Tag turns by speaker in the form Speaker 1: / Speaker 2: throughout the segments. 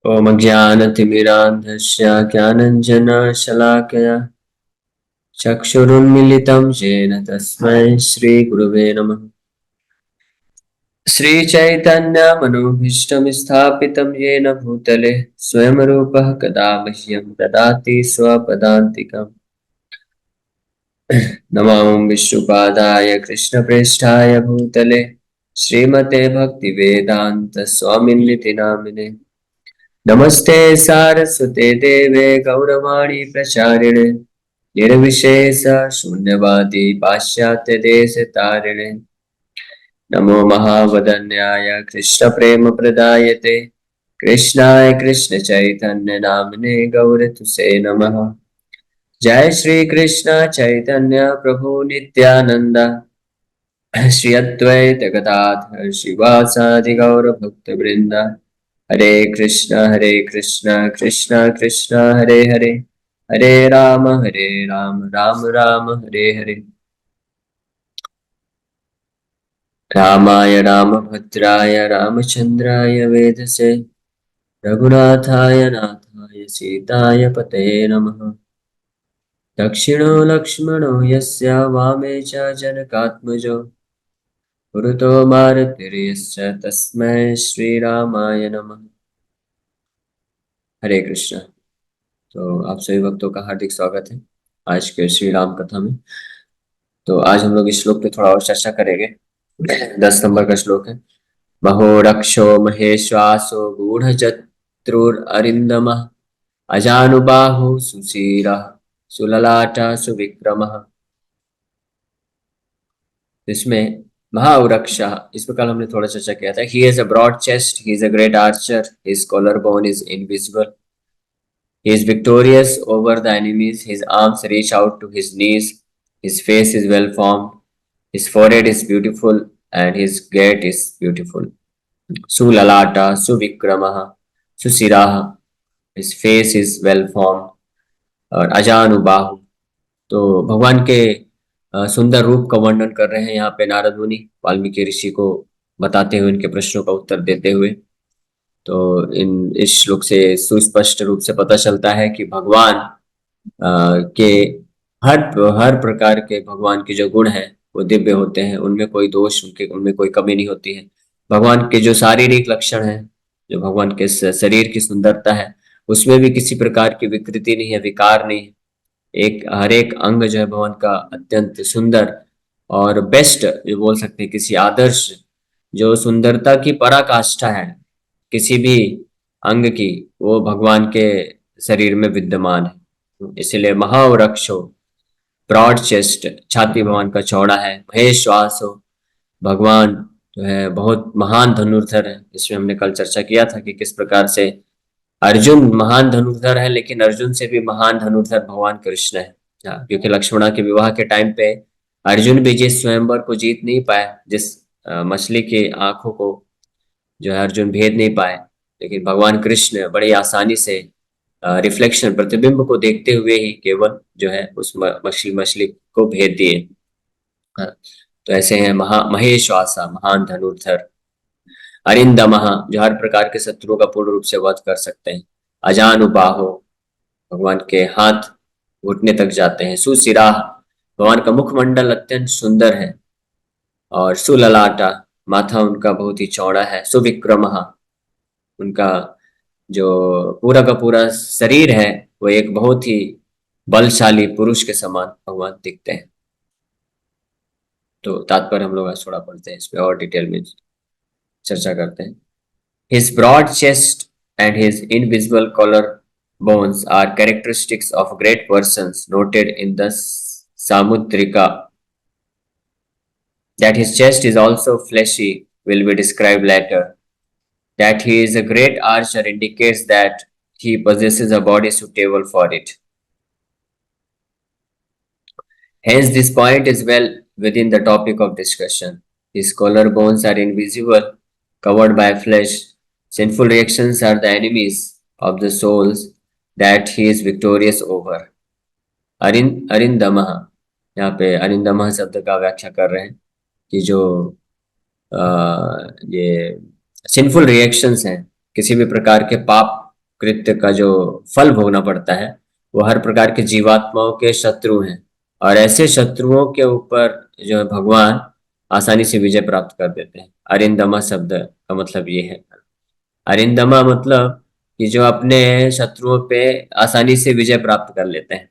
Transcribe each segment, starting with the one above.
Speaker 1: ॐ ज्ञानतिमिरान्धस्य ज्ञानञ्जनशलाकया चक्षुरुन्मीलितं येन तस्मै श्रीगुरुवे नमः। श्रीचैतन्यमनोभीष्टं स्थापितं येन भूतले स्वयं रूपः कदा मह्यं ददाति स्वपदान्तिकम्। नमो विष्णुपादाय कृष्णप्रेष्ठाय भूतले श्रीमते भक्तिवेदान्त स्वामिन्निति नामिने। नमस्ते सारस्वते देवे गौरवाणी प्रचारिणे निर्विशेष शून्यवादी पाश्चात्य देश तारिणे। नमो महावदन्याय कृष्ण प्रेम प्रदायते कृष्णाय कृष्ण चैतन्य नामने गौरतुसे नमः। जय श्री कृष्ण चैतन्य प्रभु नित्यानंद श्री अद्वैत गदाधर शिवासादि गौर भक्त वृंदा। हरे कृष्ण कृष्ण कृष्ण हरे हरे हरे राम राम राम हरे हरे। रामाय रामभद्राय रामचंद्राय वेधसे रघुनाथाय नाथाय सीताय पतये नमः। दक्षिणो लक्ष्मणो यस्य वामे च जनकात्मजो पुरतो मारुतिर्यस्य तस्मै श्रीरामाय नमः। हरे कृष्ण। तो आप सभी भक्तों का हार्दिक स्वागत है आज के श्री राम कथा में। तो आज हम लोग इस श्लोक पे थोड़ा और चर्चा करेंगे। 10 नंबर का श्लोक है। महोरक्षो महेश्वासो गूढ़चत्रुररिन्दमः अजानुबाहु सुशीरः सुललाटा सुविक्रमः। इसमें महावृक्ष, इस पर कल हमने थोड़ा चर्चा किया था। He has a broad chest, he is a great archer, his collar bone is invisible, he is victorious over the enemies, his arms reach out to his knees, his face is well formed, his forehead is beautiful and his gait is beautiful. Sulalata suvikramaha susiraha, his face is well formed. और अजानुबाहु, तो भगवान के सुंदर रूप का वर्णन कर रहे हैं यहाँ पे नारद मुनि वाल्मीकि ऋषि को बताते हुए, उनके प्रश्नों का उत्तर देते हुए। तो इस श्लोक से सुस्पष्ट रूप से पता चलता है कि भगवान के हर हर प्रकार के भगवान के जो गुण हैं वो दिव्य होते हैं, उनमें कोई दोष, उनमें कोई कमी नहीं होती है। भगवान के जो शारीरिक लक्षण है, जो भगवान के शरीर की सुंदरता है, उसमें भी किसी प्रकार की विकृति नहीं है, विकार नहीं है। एक हर एक अंग जो है भगवान का अत्यंत सुंदर और बेस्ट जो बोल सकते हैं, किसी आदर्श जो सुंदरता की पराकाष्ठा है किसी भी अंग की, वो भगवान के शरीर में विद्यमान है। इसलिए महावृक्ष हो, ब्रॉड चेस्ट, छाती भगवान का चौड़ा है, महेश श्वास हो, भगवान जो है बहुत महान धनुर्धर है। इसमें हमने कल चर्चा किया था कि किस प्रकार से अर्जुन महान धनुर्धर है, लेकिन अर्जुन से भी महान धनुर्धर भगवान कृष्ण है। क्योंकि लक्ष्मणा के विवाह के टाइम पे अर्जुन भी जिस स्वयंवर को जीत नहीं पाए, जिस मछली की आंखों को जो है अर्जुन भेद नहीं पाए, लेकिन भगवान कृष्ण बड़ी आसानी से रिफ्लेक्शन, प्रतिबिंब को देखते हुए ही केवल जो है उस मछली को भेद दिए। हाँ, तो ऐसे हैं महेश्वासा, महान धनुर्धर। अरिंदमः, जो हर प्रकार के शत्रुओं का पूर्ण रूप से वध कर सकते हैं। अजानुबाहो, भगवान के हाथ घुटने तक जाते हैं। सुशिराह, भगवान का मुखमंडल अत्यंत सुंदर है। और सुललाटा, माथा उनका बहुत ही चौड़ा है। सुविक्रमः, उनका जो पूरा का पूरा शरीर है वो एक बहुत ही बलशाली पुरुष के समान भगवान दिखते हैं। तो तात्पर्य हम लोग आज थोड़ा पढ़ते हैं, इसमें और डिटेल में चर्चा करते हैं। His broad chest and his invisible collar bones are characteristics of great persons noted in the Samudrika. That his chest is also fleshy will be described later. That he is a great archer indicates that he possesses a body suitable for it. Hence, this point is well within the topic of discussion. His collarbones are invisible, covered by flesh. Sinful reactions are the enemies of the souls that he is victorious over. अरिंदमः, यहाँ पे अरिंदमः शब्द का व्याख्या कर रहे हैं कि जो ये सिंफुल रिएक्शंस हैं, किसी भी प्रकार के पाप कृत्य का जो फल भोगना पड़ता है वो हर प्रकार के जीवात्माओं के शत्रु हैं। और ऐसे शत्रुओं के ऊपर जो है भगवान आसानी से विजय प्राप्त कर देते हैं। अरिंदमा शब्द का मतलब ये है। अरिंदमा मतलब कि जो अपने शत्रुओं पे आसानी से विजय प्राप्त कर लेते हैं।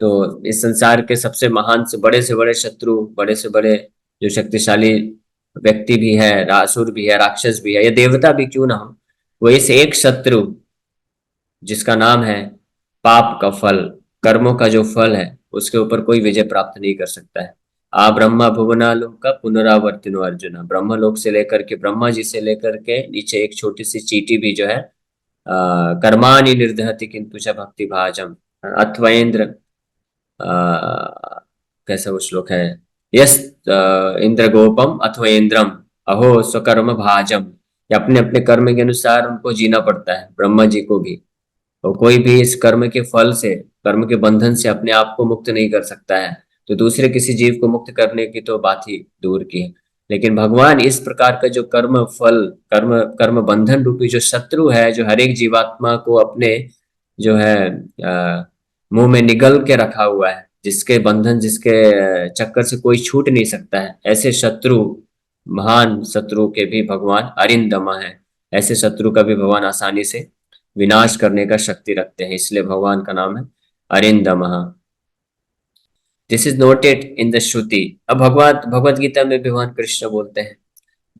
Speaker 1: तो इस संसार के सबसे महान से बड़े शत्रु, बड़े से बड़े जो शक्तिशाली व्यक्ति भी है, असुर भी है, राक्षस भी है या देवता भी क्यों ना हो, वो इस एक शत्रु जिसका नाम है पाप का फल, कर्मों का जो फल है, उसके ऊपर कोई विजय प्राप्त नहीं कर सकता है। आ ब्रह्मा भुवनालोक का पुनरावर्तिनो अर्जुना, ब्रह्म लोक से लेकर के, ब्रह्मा जी से लेकर के नीचे एक छोटी सी चींटी भी जो है कर्माणि निर्दहति किंतु च भक्ति भाजम अथर्वेंद्र, कैसा वो श्लोक है, यस इंद्र गोपम अथवा इंद्रम अहो स्वकर्म भाजम, या अपने अपने कर्म के अनुसार उनको जीना पड़ता है ब्रह्मा जी को भी। और कोई भी इस कर्म के फल से, कर्म के बंधन से अपने आप को मुक्त नहीं कर सकता है, तो दूसरे किसी जीव को मुक्त करने की तो बात ही दूर की है। लेकिन भगवान इस प्रकार का जो कर्म फल, कर्म कर्म बंधन रूपी जो शत्रु है, जो हर एक जीवात्मा को अपने जो है मुंह में निगल के रखा हुआ है, जिसके बंधन, जिसके चक्कर से कोई छूट नहीं सकता है, ऐसे शत्रु, महान शत्रु के भी भगवान अरिंदमा है। ऐसे शत्रु का भी भगवान आसानी से विनाश करने का शक्ति रखते हैं, इसलिए भगवान का नाम है अरिंदमः। This is noted in the Shruti. अब भगवत भगवत गीता में भगवान कृष्ण बोलते हैं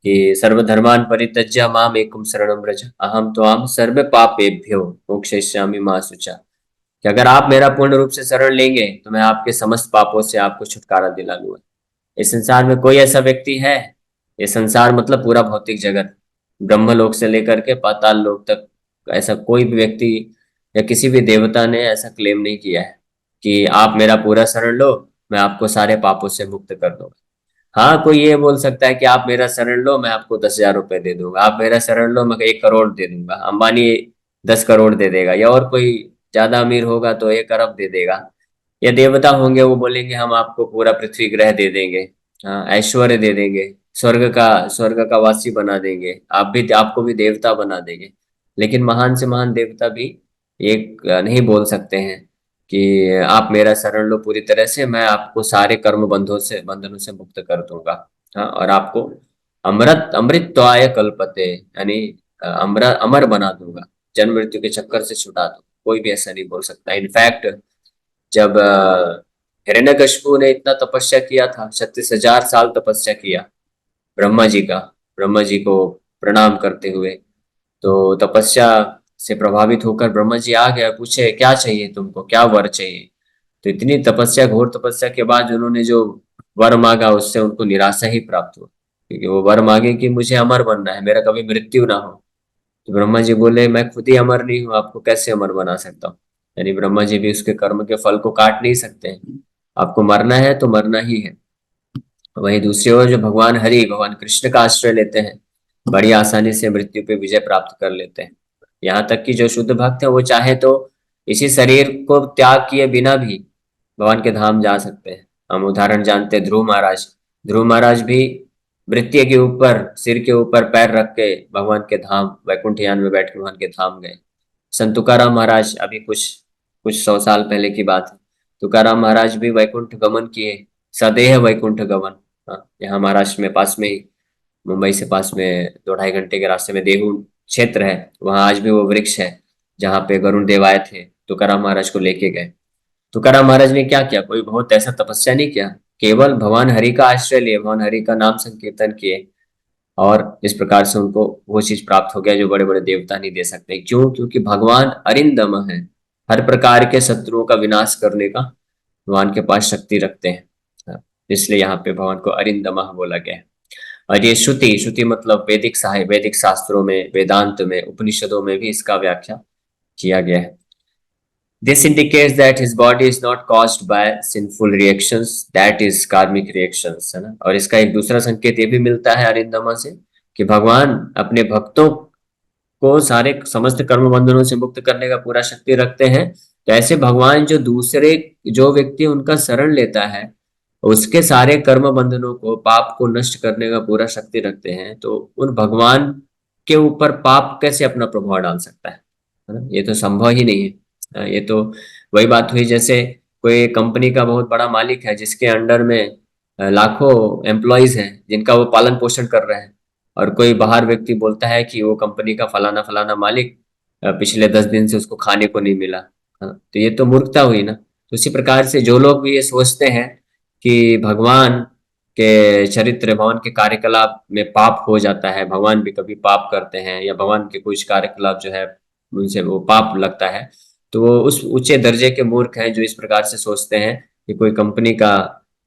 Speaker 1: कि सर्वधर्मान परित्यज्य माम एकम शरणम व्रज अहम त्वाम सर्व पापेभ्यो मोक्षयिष्यामि मा शुचा, कि अगर आप मेरा पूर्ण रूप से शरण लेंगे तो मैं आपके समस्त पापों से आपको छुटकारा दिला लूंगा। इस संसार में कोई ऐसा व्यक्ति है, ये संसार मतलब पूरा भौतिक जगत, ब्रह्मलोक से लेकर के पाताल लोक तक, ऐसा कोई भी व्यक्ति या किसी भी देवता ने ऐसा क्लेम नहीं किया है कि आप मेरा पूरा शरण लो, मैं आपको सारे पापों से मुक्त कर दूंगा। हाँ, कोई ये बोल सकता है कि आप मेरा शरण लो, मैं आपको 10,000 रुपए दे दूंगा, आप मेरा शरण लो, मैं 1 करोड़ दे दूंगा, अंबानी 10 करोड़ दे देगा, या और कोई ज्यादा अमीर होगा तो 1 अरब दे देगा। या देवता होंगे वो बोलेंगे हम आपको पूरा पृथ्वी ग्रह दे देंगे, हाँ, ऐश्वर्य दे देंगे, स्वर्ग का वासी बना देंगे, आपको भी देवता बना देंगे। लेकिन महान से महान देवता भी एक नहीं बोल सकते हैं कि आप मेरा शरण लो पूरी तरह से, मैं आपको सारे कर्म बंधनों से मुक्त कर दूंगा, हाँ, और आपको अमृतत्वाय कल्पते, यानी अमर बना दूंगा, जन्म मृत्यु के चक्कर से छुटा दूंगा। कोई भी ऐसा नहीं बोल सकता। इनफैक्ट जब हिरण्यकशिपु ने इतना तपस्या किया था, 36,000 साल तपस्या किया ब्रह्मा जी का, ब्रह्मा जी को प्रणाम करते हुए, तो तपस्या से प्रभावित होकर ब्रह्मा जी आ गया, पूछे क्या चाहिए तुमको, क्या वर चाहिए। तो इतनी तपस्या, घोर तपस्या के बाद उन्होंने जो वर मांगा उससे उनको निराशा ही प्राप्त हुआ, क्योंकि वो वर मांगे कि मुझे अमर बनना है, मेरा कभी मृत्यु ना हो। तो ब्रह्मा जी बोले मैं खुद ही अमर नहीं हूँ, आपको कैसे अमर बना सकता हूँ। यानी ब्रह्मा जी भी उसके कर्म के फल को काट नहीं सकते हैं, आपको मरना है तो मरना ही है। वहीं दूसरी ओर जो भगवान हरि, भगवान कृष्ण का आश्रय लेते हैं, बड़ी आसानी से मृत्यु पे विजय प्राप्त कर लेते हैं। यहाँ तक कि जो शुद्ध भक्त है वो चाहे तो इसी शरीर को त्याग किए बिना भी भगवान के धाम जा सकते हैं। हम उदाहरण जानते हैं ध्रुव महाराज। ध्रुव महाराज भी मृत्यु के ऊपर, सिर के ऊपर पैर रख के भगवान के धाम, वैकुंठ यान में बैठ के भगवान के धाम गए। संत तुकाराम महाराज, अभी कुछ कुछ 100 साल पहले की बात है, तुकाराम महाराज भी वैकुंठ गमन किए, सदेह वैकुंठ गमन। हाँ, यहाँ महाराष्ट्र में पास में ही, मुंबई से पास में 2-2.5 घंटे के रास्ते में देहू क्षेत्र है, वहां आज भी वो वृक्ष है जहाँ पे गरुण देव आए थे, तुकाराम महाराज को लेके गए। तुकाराम महाराज ने क्या किया, कोई बहुत ऐसा तपस्या नहीं किया, केवल भगवान हरि का आश्रय लिए, भगवान हरि का नाम संकीर्तन किए, और इस प्रकार से उनको वो चीज प्राप्त हो गया जो बड़े बड़े देवता नहीं दे सकते। क्यों? क्योंकि भगवान अरिंदम है, हर प्रकार के शत्रुओं का विनाश करने का भगवान के पास शक्ति रखते हैं, हाँ, इसलिए यहाँ पे भगवान को अरिंदमा बोला गया है। और ये श्रुति, श्रुति मतलब वैदिक साहित्य, वैदिक शास्त्रों में, वेदांत में, उपनिषदों में भी इसका व्याख्या किया गया है। This indicates that his body is not caused by sinful reactions, that is karmic reactions, है ना। और इसका एक दूसरा संकेत ये भी मिलता है अरिंदमा से कि भगवान अपने भक्तों को सारे समस्त कर्म बंधनों से मुक्त करने का पूरा शक्ति रखते हैं। तो ऐसे भगवान जो दूसरे, जो व्यक्ति उनका शरण लेता है, उसके सारे कर्म बंधनों को, पाप को नष्ट करने का पूरा शक्ति रखते हैं, तो उन भगवान के ऊपर पाप कैसे अपना प्रभाव डाल सकता है। है ना, ये तो संभव ही नहीं है। ये तो वही बात हुई जैसे कोई कंपनी का बहुत बड़ा मालिक है जिसके अंडर में लाखों एम्प्लॉयज हैं जिनका वो पालन पोषण कर रहे हैं, और कोई बाहर व्यक्ति बोलता है कि वो कंपनी का फलाना फलाना मालिक पिछले 10 दिन से उसको खाने को नहीं मिला। हाँ, तो ये तो मूर्खता हुई ना। तो उसी प्रकार से जो लोग भी ये सोचते हैं कि भगवान के चरित्र, भगवान के कार्यकलाप में पाप हो जाता है, भगवान भी कभी पाप करते हैं, या भगवान के कुछ कार्यकलाप जो है उनसे वो पाप लगता है, तो वो उस ऊंचे दर्जे के मूर्ख हैं जो इस प्रकार से सोचते हैं कि कोई कंपनी का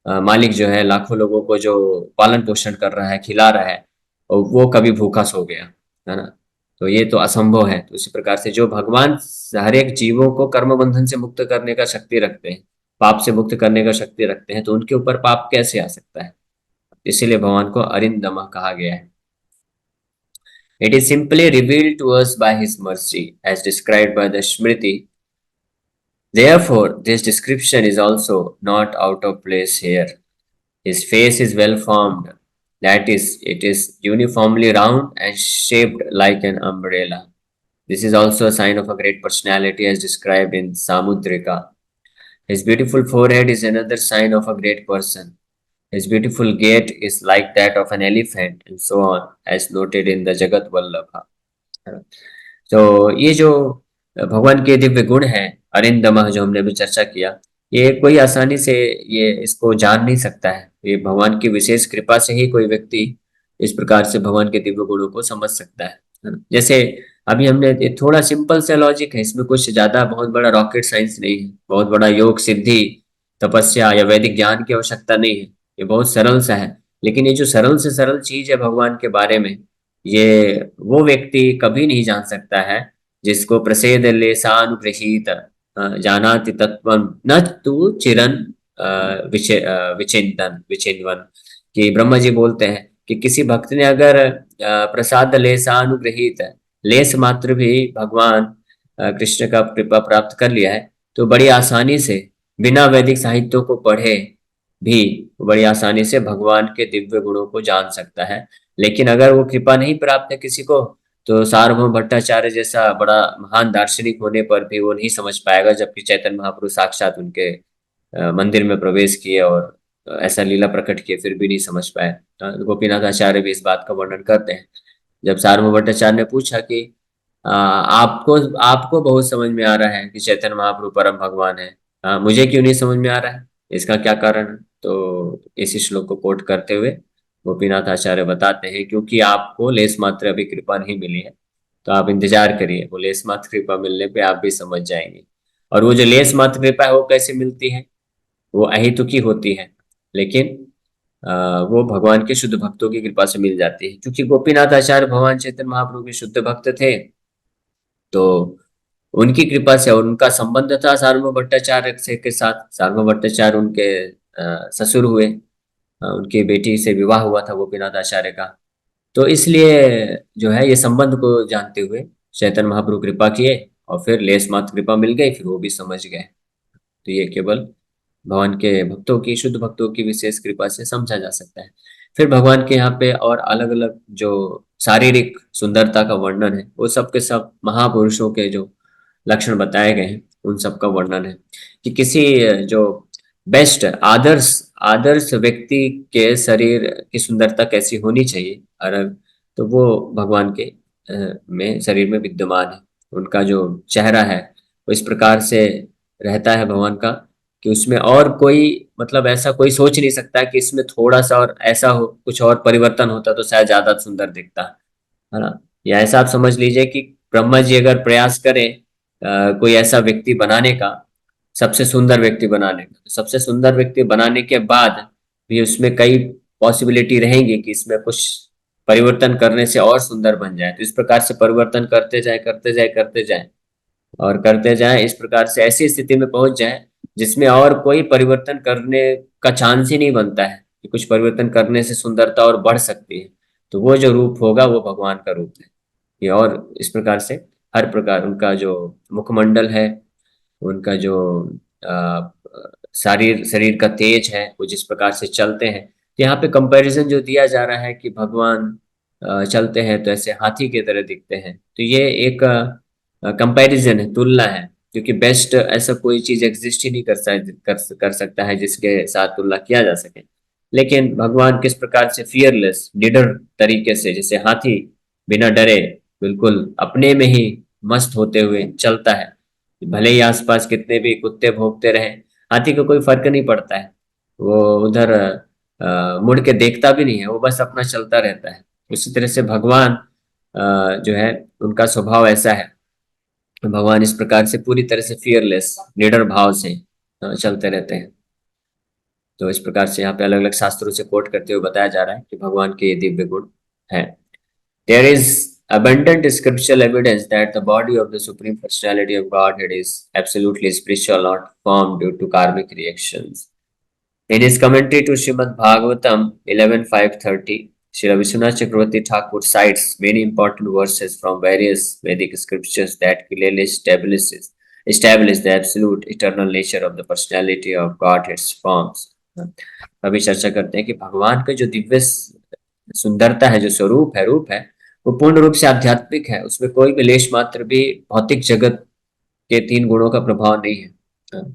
Speaker 1: मालिक जो है लाखों लोगों को जो पालन पोषण कर रहा है, खिला रहा है, और वो कभी भूखा सो गया, है ना। तो ये तो असंभव है। तो इसी प्रकार से जो भगवान हर एक जीवों को कर्म बंधन से मुक्त करने का शक्ति रखते हैं, पाप से मुक्त करने का शक्ति रखते हैं, तो उनके ऊपर पाप कैसे आ सकता है। इसीलिए भगवान को अरिंदमा कहा गया है। It is simply revealed to us by his mercy, as described by the Smriti. Therefore, this description is also not out of place here. His face is well formed, that is, it is uniformly round and shaped like an umbrella. This is also a sign of a great personality, as described in Samudrika. His beautiful forehead is another sign of a great person. His beautiful gait is like that of an elephant, and so on, as noted in the Jagat Vallabha. तो ये जो भगवान के दिव्य गुण हैं, अरिंदमः, जो हमने अभी चर्चा किया, ये कोई आसानी से ये इसको जान नहीं सकता है। ये भगवान की विशेष कृपा से ही कोई व्यक्ति इस प्रकार से भगवान के दिव्य गुणों को समझ सकता है ना? जैसे अभी हमने ये थोड़ा सिंपल सा लॉजिक है, इसमें कुछ ज्यादा बहुत बड़ा रॉकेट साइंस नहीं है, बहुत बड़ा योग सिद्धि तपस्या या वैदिक ज्ञान की आवश्यकता नहीं है। ये बहुत सरल सा है। लेकिन ये जो सरल से सरल चीज है भगवान के बारे में, ये वो व्यक्ति कभी नहीं जान सकता है जिसको प्रसेद लेसानुगृहीत जानाति तत्वं न तु चिरन विचिंतन विचिन्वन। कि ब्रह्मा जी बोलते हैं कि किसी भक्त ने अगर प्रसाद लेसानुगृहीत, लेस मात्र भी भगवान कृष्ण का कृपा प्राप्त कर लिया है, तो बड़ी आसानी से बिना वैदिक साहित्यों को पढ़े भी बड़ी आसानी से भगवान के दिव्य गुणों को जान सकता है। लेकिन अगर वो कृपा नहीं प्राप्त है किसी को, तो सार्वभौम भट्टाचार्य जैसा बड़ा महान दार्शनिक होने पर भी वो नहीं समझ पाएगा, जबकि चैतन्य महाप्रभु साक्षात उनके मंदिर में प्रवेश किए और ऐसा लीला प्रकट किए, फिर भी नहीं समझ पाए। गोपीनाथ आचार्य भी इस बात का वर्णन करते हैं। जब सार्वभौम भट्टाचार्य ने पूछा कि आपको आपको बहुत समझ में आ रहा है कि चैतन्य महाप्रभु परम भगवान है, मुझे क्यों नहीं समझ में आ रहा है, इसका क्या कारण है। तो इसी श्लोक को कोट करते हुए गोपीनाथ आचार्य बताते हैं, क्योंकि आपको लेस मात्र अभी कृपा नहीं मिली है, तो आप इंतजार करिए, वो लेस मात्र कृपा मिलने पे आप भी समझ जाएंगे। और वो जो लेस मात्र कृपा है वो कैसे मिलती है, वो अहेतुकी होती है, लेकिन वो भगवान के शुद्ध भक्तों की कृपा से मिल जाती है। क्योंकि गोपीनाथ आचार्य भगवान चैतन्य महाप्रभु के शुद्ध भक्त थे, तो उनकी कृपा से, और उनका संबंध था सार्वभौम भट्टाचार्य से के साथ। सार्वभौम भट्टाचार्य उनके ससुर हुए, उनकी बेटी से विवाह हुआ था गोपीनाथ आचार्य का। तो इसलिए जो है ये संबंध को जानते हुए चैतन्य महाप्रभु कृपा किए, और फिर लेस मात्र कृपा मिल गई, फिर वो भी समझ गए। तो ये केवल भगवान के भक्तों की, शुद्ध भक्तों की विशेष कृपा से समझा जा सकता है। फिर भगवान के यहाँ पे और अलग अलग जो शारीरिक सुंदरता का वर्णन है, वो सब के सब महापुरुषों के जो लक्षण बताए गए हैं उन सब का वर्णन है। कि किसी जो बेस्ट आदर्श आदर्श व्यक्ति के शरीर की सुंदरता कैसी होनी चाहिए, और तो वो भगवान के में शरीर में विद्यमान है। उनका जो चेहरा है वो इस प्रकार से रहता है भगवान का, कि उसमें और कोई, मतलब ऐसा कोई सोच नहीं सकता कि इसमें थोड़ा सा और ऐसा हो, कुछ और परिवर्तन होता तो शायद ज्यादा सुंदर दिखता, है ना। या ऐसा आप समझ लीजिए कि ब्रह्मा जी अगर प्रयास करें कोई ऐसा व्यक्ति बनाने का, सबसे सुंदर व्यक्ति बनाने का, तो सबसे सुंदर व्यक्ति बनाने के बाद भी उसमें कई पॉसिबिलिटी रहेंगी कि इसमें कुछ परिवर्तन करने से और सुंदर बन जाए। तो इस प्रकार से परिवर्तन करते जाए करते जाए करते जाए और करते जाए, इस प्रकार से ऐसी स्थिति में पहुंच जाए जिसमें और कोई परिवर्तन करने का चांस ही नहीं बनता है कि कुछ परिवर्तन करने से सुंदरता और बढ़ सकती है। तो वो जो रूप होगा वो भगवान का रूप है ये। और इस प्रकार से हर प्रकार उनका जो मुखमंडल है, उनका जो अ, शरीर का तेज है, वो जिस प्रकार से चलते हैं, तो यहाँ पे कंपैरिजन जो दिया जा रहा है कि भगवान चलते हैं तो ऐसे हाथी की तरह दिखते हैं, तो ये एक कंपैरिजन है, तुलना है, क्योंकि बेस्ट ऐसा कोई चीज एग्जिस्ट ही नहीं कर सकता है जिसके साथ तुलना किया जा सके। लेकिन भगवान किस प्रकार से फियरलेस, निडर तरीके से, जैसे हाथी बिना डरे बिल्कुल अपने में ही मस्त होते हुए चलता है, भले ही आसपास कितने भी कुत्ते भौंकते रहे, हाथी को कोई फर्क नहीं पड़ता है। वो उधर मुड़ के देखता भी नहीं है, वो बस अपना चलता रहता है। उसी तरह से भगवान जो है, उनका स्वभाव ऐसा है। भगवान इस प्रकार से पूरी तरह से फियरलेस, निडर भाव से चलते रहते हैं। तो इस प्रकार से यहाँ पे अलग अलग शास्त्रों से कोट करते हुए बताया जा रहा है कि भगवान के ये दिव्य गुण है। There is abundant scriptural evidence that the body of the Supreme Personality of Godhead is absolutely spiritual, not formed due to karmic reactions. In his commentary to Srimad Bhagavatam 11.5.30, Srila Vishwanath Chakravarti Thakur cites many important verses from various Vedic scriptures that clearly establish the absolute eternal nature of the personality of Godhead's forms. अभी चर्चा करते हैं कि भगवान का जो दिव्य सुंदरता है, जो स्वरूप है, रूप है, वो पूर्ण रूप से आध्यात्मिक है। उसमें कोई भी लेश मात्र भी भौतिक जगत के तीन गुणों का प्रभाव नहीं है।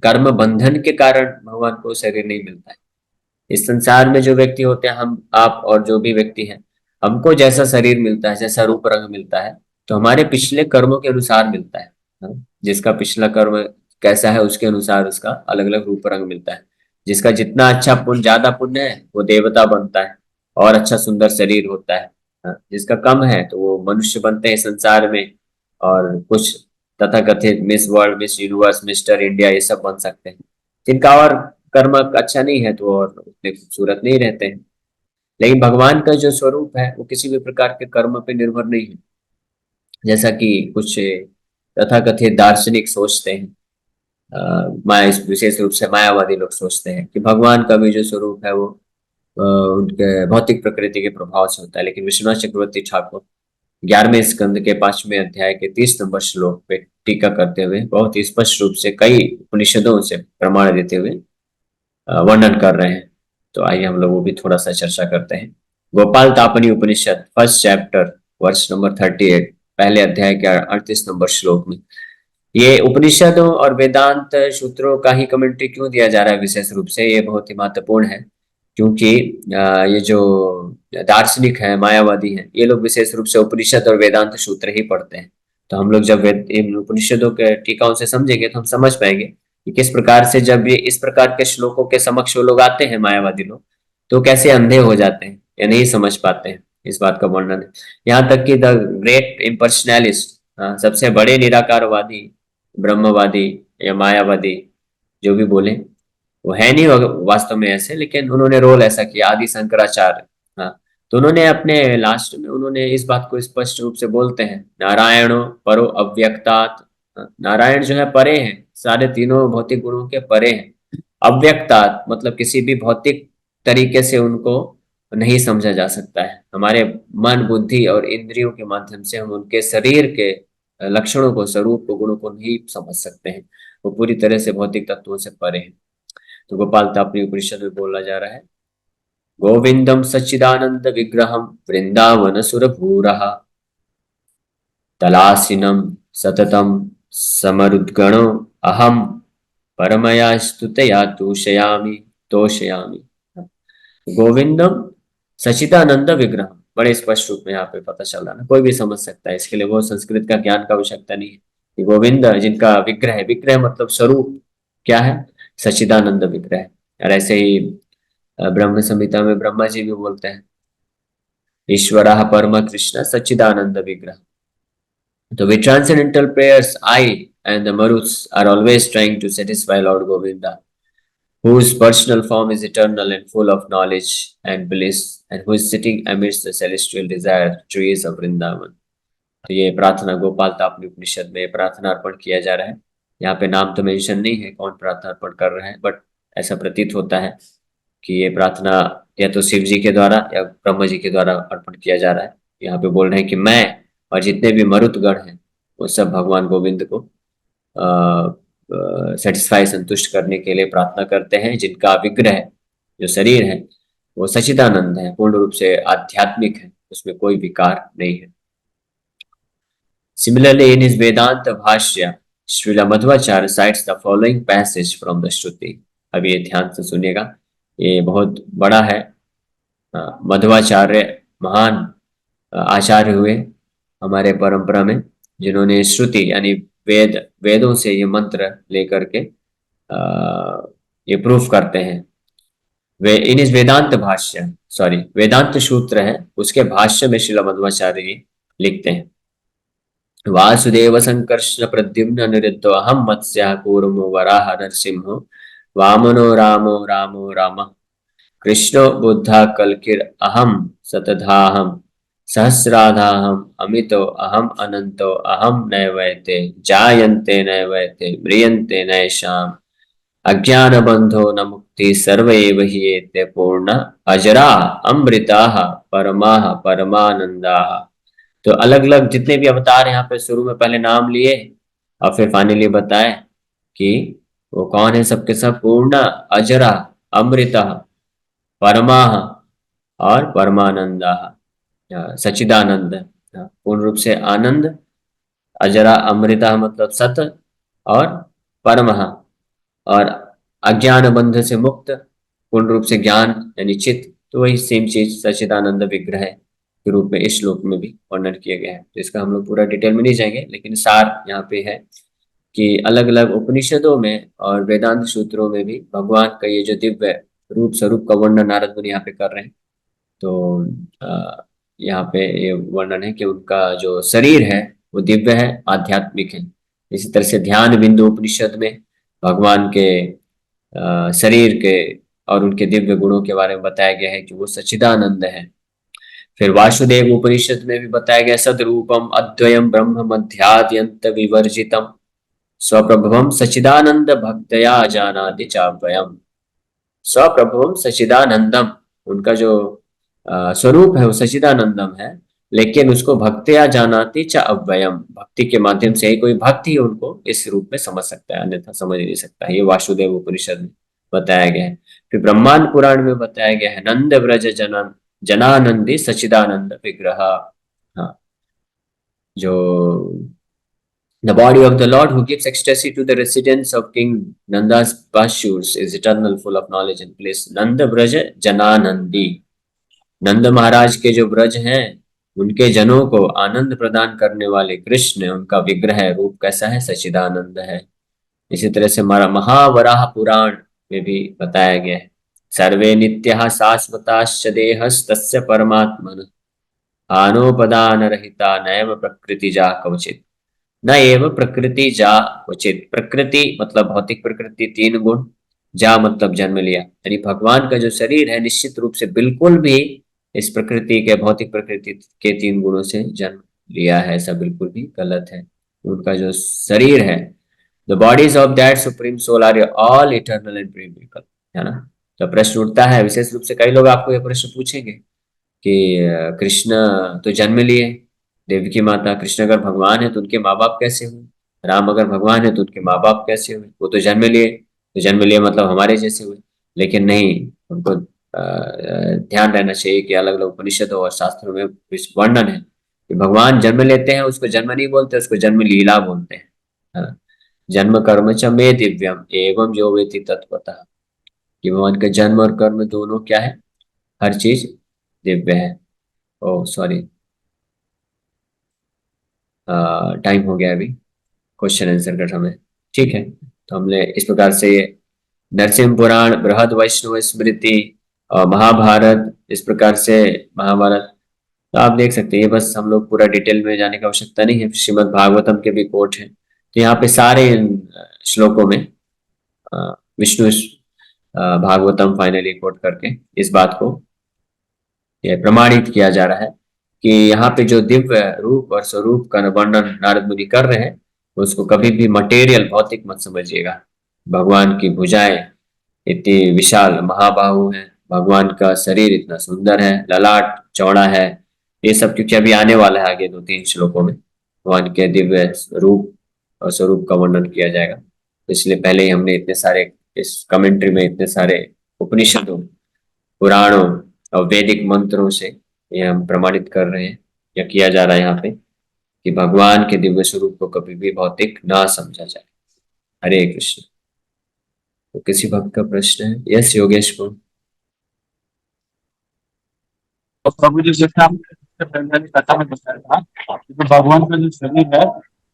Speaker 1: कर्म बंधन के कारण भगवान को शरीर नहीं मिलता है। इस संसार में जो व्यक्ति होते हैं, हम आप और जो भी व्यक्ति हैं, हमको जैसा शरीर मिलता है, जैसा रूप रंग मिलता है, तो हमारे पिछले कर्मों के अनुसार मिलता है। जिसका पिछला कर्म कैसा है, उसके अनुसार उसका अलग अलग रूप रंग मिलता है। जिसका जितना अच्छा पुण्य, ज्यादा पुण्य है, वो देवता बनता है और अच्छा सुंदर शरीर होता है। जिसका कम है तो वो मनुष्य बनते हैं संसार में, और कुछ तथाकथित miss world, miss universe, mister India, ये सब बन सकते हैं। जिनका और कर्म अच्छा नहीं है तो और उतने खूबसूरत नहीं रहते हैं। लेकिन भगवान का जो स्वरूप है वो किसी भी प्रकार के कर्म पे निर्भर नहीं है, जैसा कि कुछ तथाकथित दार्शनिक सोचते हैं। माया, इस विशेष रूप से मायावादी लोग सोचते हैं कि भगवान का भी जो स्वरूप है वो उनके भौतिक प्रकृति के प्रभाव से होता है। लेकिन विश्वनाथ चक्रवर्ती ठाकुर 11वें स्कंद के 5वें अध्याय के 30 नंबर श्लोक पे टीका करते हुए बहुत ही स्पष्ट रूप से कई उपनिषदों से प्रमाण देते हुए वर्णन कर रहे हैं। तो आइए हम लोग वो भी थोड़ा सा चर्चा करते हैं। गोपाल तापनी उपनिषद, फर्स्ट चैप्टर, वर्ष नंबर 38, पहले अध्याय के 38 नंबर श्लोक में ये उपनिषदों और वेदांत सूत्रों का ही कमेंट्री क्यों दिया जा रहा है विशेष रूप से, ये बहुत ही महत्वपूर्ण है। क्योंकि ये जो दार्शनिक है, मायावादी हैं, ये लोग विशेष रूप से उपनिषद और वेदांत सूत्र ही पढ़ते हैं। तो हम लोग जब इन उपनिषदों के टीकाओं से समझेंगे तो हम समझ पाएंगे कि किस प्रकार से जब ये इस प्रकार के श्लोकों के समक्ष वो लोग आते हैं, मायावादी लोग, तो कैसे अंधे हो जाते हैं या नहीं समझ पाते हैं। इस बात का वर्णन है। यहाँ तक कि द ग्रेट इम्पर्सनलिस्ट, सबसे बड़े निराकारवादी, ब्रह्मवादी या मायावादी, जो भी बोले, वो है नहीं वास्तव में ऐसे, लेकिन उन्होंने रोल ऐसा किया, आदि शंकराचार्य। हाँ, तो उन्होंने अपने लास्ट में उन्होंने इस बात को स्पष्ट रूप से बोलते हैं, नारायणो परो अव्यक्तात्। नारायण जो है परे हैं, सारे तीनों भौतिक गुणों के परे हैं। अव्यक्तात् मतलब किसी भी भौतिक तरीके से उनको नहीं समझा जा सकता है। हमारे मन, बुद्धि और इंद्रियों के माध्यम से हम उनके शरीर के लक्षणों को, स्वरूप को, गुणों को नहीं समझ सकते हैं। वो पूरी तरह से भौतिक तत्वों से परे हैं। तो गोपाल तापनी उपनिषद में बोला जा रहा है, गोविंदम सच्चिदानंद विग्रहम वृंदावन सुरभूरः तलासिनम सततम समरुद्गणो अहम परमया स्तुतया तोषयामि। गोविंदम सचिदानंद विग्रह, बड़े स्पष्ट रूप में यहाँ पे पता चल रहा है ना, कोई भी समझ सकता है। इसके लिए वो संस्कृत का ज्ञान का आवश्यकता नहीं है कि गोविंद जिनका विग्रह है, विग्रह मतलब स्वरूप क्या है, सचिदानंद विग्रह है। और ऐसे ही ब्रह्म संहिता में ब्रह्मा जी भी बोलते हैं, ईश्वर परम कृष्ण सच्चिदानंद विग्रह। तो with transcendental prayers, I and the Maruts are always trying to satisfy Lord Govinda, whose personal form is eternal and full of knowledge and bliss, and who is sitting amidst the celestial desire trees of Vrindavan. तो ये प्रार्थना गोपाल तापनी उपनिषद में प्रार्थना अर्पण किया जा रहा है। यहाँ पे नाम तो मेंशन नहीं है कौन प्रार्थना अर्पण कर रहा है, बट ऐसा प्रतीत होता है कि ये प्रार्थना या तो शिव जी के द्वारा या ब्रह्मा जी के द्वारा अर्पण किया जा रहा है। यहाँ पे बोल रहे हैं कि मैं और जितने भी मरुतगण हैं वो सब भगवान गोविंद को सेटिस्फाई, संतुष्ट करने के लिए प्रार्थना करते हैं, जिनका विग्रह, जो शरीर है, वो सच्चिदानंद है, पूर्ण रूप से आध्यात्मिक है, उसमें कोई विकार नहीं है। Similarly, in his Vedanta Bhashya, Srila Madhvacharya cites the following passage from the Shruti. अब ये ध्यान से सुनिएगा, ये बहुत बड़ा है। मध्वाचार्य महान आचार्य हुए हमारे परंपरा में, जिन्होंने श्रुति यानी वेदों से ये मंत्र लेकर के ये प्रूफ करते हैं। वे इन इस वेदांत भाष्य, सॉरी वेदांत सूत्र है, उसके भाष्य में श्रील मध्वाचार्य जी लिखते हैं, वासुदेव संकर्षण प्रद्युम्न अनिरुद्धो अहम मत्स्यः कूर्मो वराह नरसिंहो वामनो रामो रामो रामः कृष्णो बुद्धा कल्किर अहम सतधाहम सहस्राधाहम अमितो अहम अनंतो अहम नैवैते जायन्ते नैवैते म्रियन्ते नैषाम् अज्ञान बंधो न मुक्ति सर्व एव हि एते पूर्ण अजरा अमृताः परमाः परमानंदाः। तो अलग अलग जितने भी अवतार यहाँ पे शुरू में पहले नाम लिए और फिर फाइनली बताए कि वो कौन है, सबके सब पूर्ण अजरा अमृता परमाः और परमानंदा, सच्चिदानंद, पूर्ण रूप से आनंद, अजरा अमृता मतलब सत, और परमः और अज्ञान बंध से मुक्त, पूर्ण रूप से ज्ञान यानी चित्त। तो वही सेम चीज सच्चिदानंद विग्रह के रूप में इस श्लोक में भी वर्णन किया गया है। तो इसका हम लोग पूरा डिटेल में नहीं जाएंगे, लेकिन सार यहाँ पे है कि अलग अलग उपनिषदों में और वेदांत सूत्रों में भी भगवान का ये जो दिव्य रूप स्वरूप का वर्णन नारद मुनि यहाँ पे कर रहे हैं। तो यहाँ पे ये वर्णन है कि उनका जो शरीर है वो दिव्य है, आध्यात्मिक है। इसी तरह से ध्यान बिंदु उपनिषद में भगवान के शरीर के और उनके दिव्य गुणों के बारे में बताया गया है कि वो सच्चिदानंद है। फिर वासुदेव उपनिषद में भी बताया गया सदरूपम अद्वयम ब्रह्म मध्याद्यंत विवर्जितम स्वप्रभवम सच्चिदानंद भक्तया जानाति चाभयम। स्वप्रभवम सच्चिदानंदम, उनका जो स्वरूप है वो सच्चिदानंदम है, लेकिन उसको भक्तया जानाति च अव्ययम, भक्ति के माध्यम से ही कोई भक्ति उनको इस रूप में समझ सकता है, अन्यथा समझ नहीं सकता है। ये वासुदेव उपनिषद में बताया गया है। फिर ब्रह्मांड पुराण में बताया गया है नंद व्रज जनानंदी सच्चिदानंद विग्रह। हाँ, जो the body of the Lord who gives ecstasy to the residents of King Nanda's pastures is eternal, full of knowledge and bliss. नंद ब्रज जनानंदी, नंद महाराज के जो ब्रज हैं उनके जनों को आनंद प्रदान करने वाले कृष्ण, उनका विग्रह रूप कैसा है, सच्चिदानंद है। इसी तरह से महावराह पुराण में भी बताया गया है सर्वे नित्यः शाश्वताश्च देहस्तस्य परमात्मन आनोपदान रहिता नैव प्रकृति जा कवचित न एव प्रकृति जा क्वचित। प्रकृति मतलब भौतिक प्रकृति, तीन गुण, जा मतलब जन्म लिया, यानी भगवान का जो शरीर है निश्चित रूप से बिल्कुल भी इस प्रकृति के भौतिक प्रकृति के तीन गुणों से जन्म लिया है, ऐसा बिल्कुल भी गलत है। उनका जो शरीर है, the bodies of that supreme soul are all eternal and प्रीमिकल, है ना। तो प्रश्न उठता है विशेष रूप से, कई लोग आपको यह प्रश्न पूछेंगे कि कृष्ण तो जन्म लिए, देवकी माता, कृष्ण अगर भगवान है तो उनके माँ बाप कैसे हुए, राम अगर भगवान है तो उनके माँ बाप कैसे हुए, वो तो जन्म लिए, तो जन्म लिए मतलब हमारे जैसे हुए। लेकिन नहीं, उनको ध्यान रहना चाहिए कि अलग अलग उपनिषदों और शास्त्रों में वर्णन है कि भगवान जन्म लेते हैं, उसको जन्म नहीं बोलते, उसको जन्म लीला बोलते हैं, है ना। जन्म कर्म च मे दिव्यम एवं जो वेति तत्वतः, कि भगवान का जन्म और कर्म दोनों क्या है, हर चीज दिव्य है। ओ सॉरी, टाइम हो गया अभी क्वेश्चन आंसर का समय, ठीक है। तो हमने इस प्रकार से नरसिंह पुराण, बृहद वैष्णव स्मृति और महाभारत, इस प्रकार से महाभारत, तो आप देख सकते हैं। ये बस हम लोग पूरा डिटेल में जाने की आवश्यकता नहीं है, श्रीमद् भागवतम के भी कोट है। तो यहाँ पे सारे श्लोकों में विष्णु भागवतम फाइनली कोट करके इस बात को यह प्रमाणित किया जा रहा है कि यहाँ पे जो दिव्य रूप और स्वरूप का वर्णन नारद मुनि कर रहे हैं, उसको कभी भी मटेरियल भौतिक मत समझिएगा। भगवान की भुजाएं इतनी विशाल महाबाहु है, भगवान का शरीर इतना सुंदर है, ललाट चौड़ा है, ये सब क्योंकि अभी आने वाला है आगे 2-3 श्लोकों में भगवान के दिव्य रूप और स्वरूप का वर्णन किया जाएगा। तो इसलिए पहले ही हमने इतने सारे इस कमेंट्री में इतने सारे उपनिषदों, पुराणों और वैदिक मंत्रों से ये हम प्रमाणित कर रहे हैं या किया जा रहा है यहाँ पे कि भगवान के दिव्य स्वरूप को कभी भी भौतिक ना समझा जाए। हरे कृष्ण। तो किसी भक्त का प्रश्न है? यस योगेश को।
Speaker 2: तो प्रभु जी जैसे आपने इससे पहले की कथा में बताया था कि जो भगवान का जो शरीर है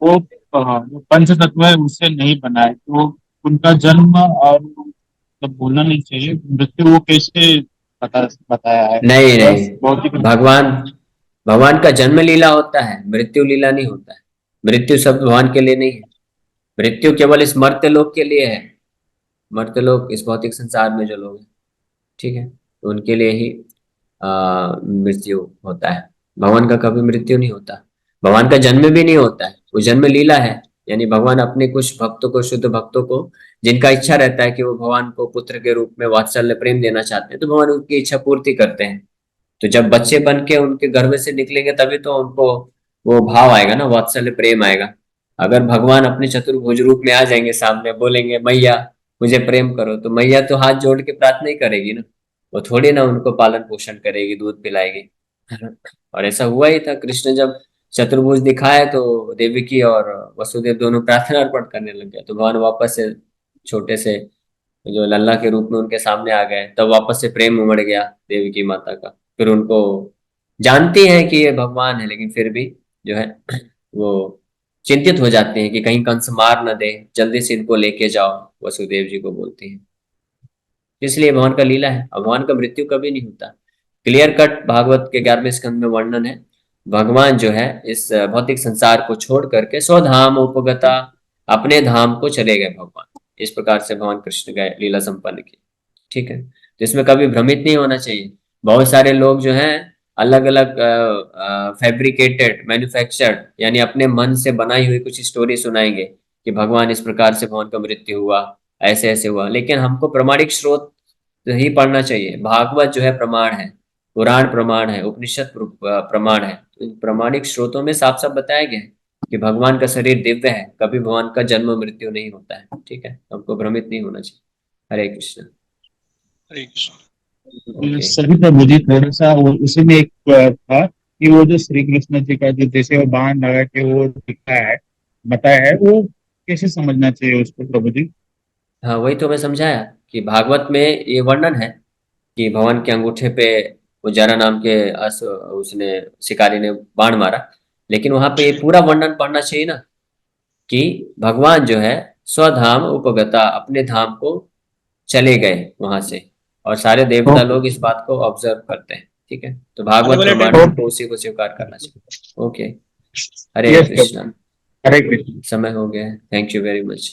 Speaker 2: वो जो पंच तत्व है उससे नहीं बना है, तो उनका जन्म और मतलब बोलना नहीं चाहिए, मृत्यु वो कैसे बताया है?
Speaker 1: नहीं
Speaker 2: बस
Speaker 1: नहीं,
Speaker 2: बहुत ही
Speaker 1: भगवान भगवान का जन्म लीला होता है, मृत्यु लीला नहीं होता है। मृत्यु शब्द भगवान के लिए नहीं है। मृत्यु केवल इस मर्त्य लोक के लिए है। मर्त्य लोक इस भौतिक संसार में जो लोग हैं, ठीक है, तो उनके लिए ही मृत्यु होता है। भगवान का कभी मृत्यु नहीं होता। भगवान का जन्म भी नहीं होता है, वो जन्म लीला है। यानी भगवान अपने कुछ भक्तों को, शुद्ध भक्तों को, जिनका इच्छा रहता है कि वो भगवान को पुत्र के रूप में वात्सल्य प्रेम देना चाहते हैं, तो भगवान उनकी इच्छा पूर्ति करते हैं। तो जब बच्चे बन के उनके गर्भ से निकलेंगे तभी तो उनको वो भाव आएगा ना, वात्सल्य प्रेम आएगा। अगर भगवान अपने चतुर्भुज रूप में आ जाएंगे सामने, बोलेंगे मैया मुझे प्रेम करो, तो मैया तो हाथ जोड़ के प्रार्थना ही करेगी ना। वो थोड़ी ना उनको पालन पोषण करेगी, दूध पिलाएगी। और ऐसा हुआ ही था, कृष्ण जब चतुर्भुज दिखाए तो देवकी और वसुदेव दोनों प्रार्थना अर्पण करने लग गए, तो भगवान वापस से छोटे से जो लल्ला के रूप में उनके सामने आ गए, तब वापस से प्रेम उमड़ गया देवकी माता का। फिर उनको जानती हैं कि ये भगवान है, लेकिन फिर भी जो है वो चिंतित हो जाते हैं कि कहीं कंस मार न दे, जल्दी से इनको लेके जाओ, वसुदेव जी को बोलती हैं। इसलिए भगवान का लीला है। और भगवान का मृत्यु कभी नहीं होता। क्लियर कट भागवत के 11वें स्कंद में वर्णन है। भगवान जो है इस भौतिक संसार को छोड़ करके स्वधाम उपगता, अपने धाम को चले गए भगवान। इस प्रकार से भगवान कृष्ण गए, लीला संपन्न की। ठीक है, तो इसमें कभी भ्रमित नहीं होना चाहिए। बहुत सारे लोग जो हैं अलग अलग फैब्रिकेटेड, मैन्युफैक्चर्ड, यानी अपने मन से बनाई हुई कुछ स्टोरी सुनाएंगे कि भगवान इस प्रकार से, भगवान का मृत्यु हुआ, ऐसे ऐसे हुआ। लेकिन हमको प्रमाणिक स्रोत ही पढ़ना चाहिए। भागवत जो है प्रमाण है, पुराण प्रमाण है, उपनिषद प्रमाण है। तो इन प्रमाणिक स्रोतों में साफ साफ बताया गया है कि भगवान का शरीर दिव्य है, कभी भगवान का जन्म मृत्यु नहीं होता है। ठीक है, हमको भ्रमित नहीं होना चाहिए। हरे कृष्ण।
Speaker 2: हरे
Speaker 1: ओके।
Speaker 2: सभी प्रभु जी थोड़ा सा वो उसी में एक था कि वो जो श्री कृष्ण जी का जो जैसे वो बाण लगा के वो दिखा है, बताया है, वो कैसे समझना चाहिए उसको प्रभु जी?
Speaker 1: हाँ, वही तो मैं समझाया कि भागवत में ये वर्णन है कि भगवान के अंगूठे पे उजारा नाम के उसने, शिकारी ने बाण मारा। लेकिन वहां पे ये पूरा वर्णन पढ़ना चाहिए ना, कि भगवान जो है स्वधाम उपगता, अपने धाम को चले गए वहां से। और सारे देवता
Speaker 2: ओके।
Speaker 1: लोग इस बात को ऑब्जर्व करते हैं। ठीक है, तो भागवत प्रमाण हमको उसी को स्वीकार करना चाहिए। ओके। हरे
Speaker 2: यस प्रभु।
Speaker 1: कृष्णा।
Speaker 2: हरे कृष्ण।
Speaker 1: समय हो गया है। Thank you very much.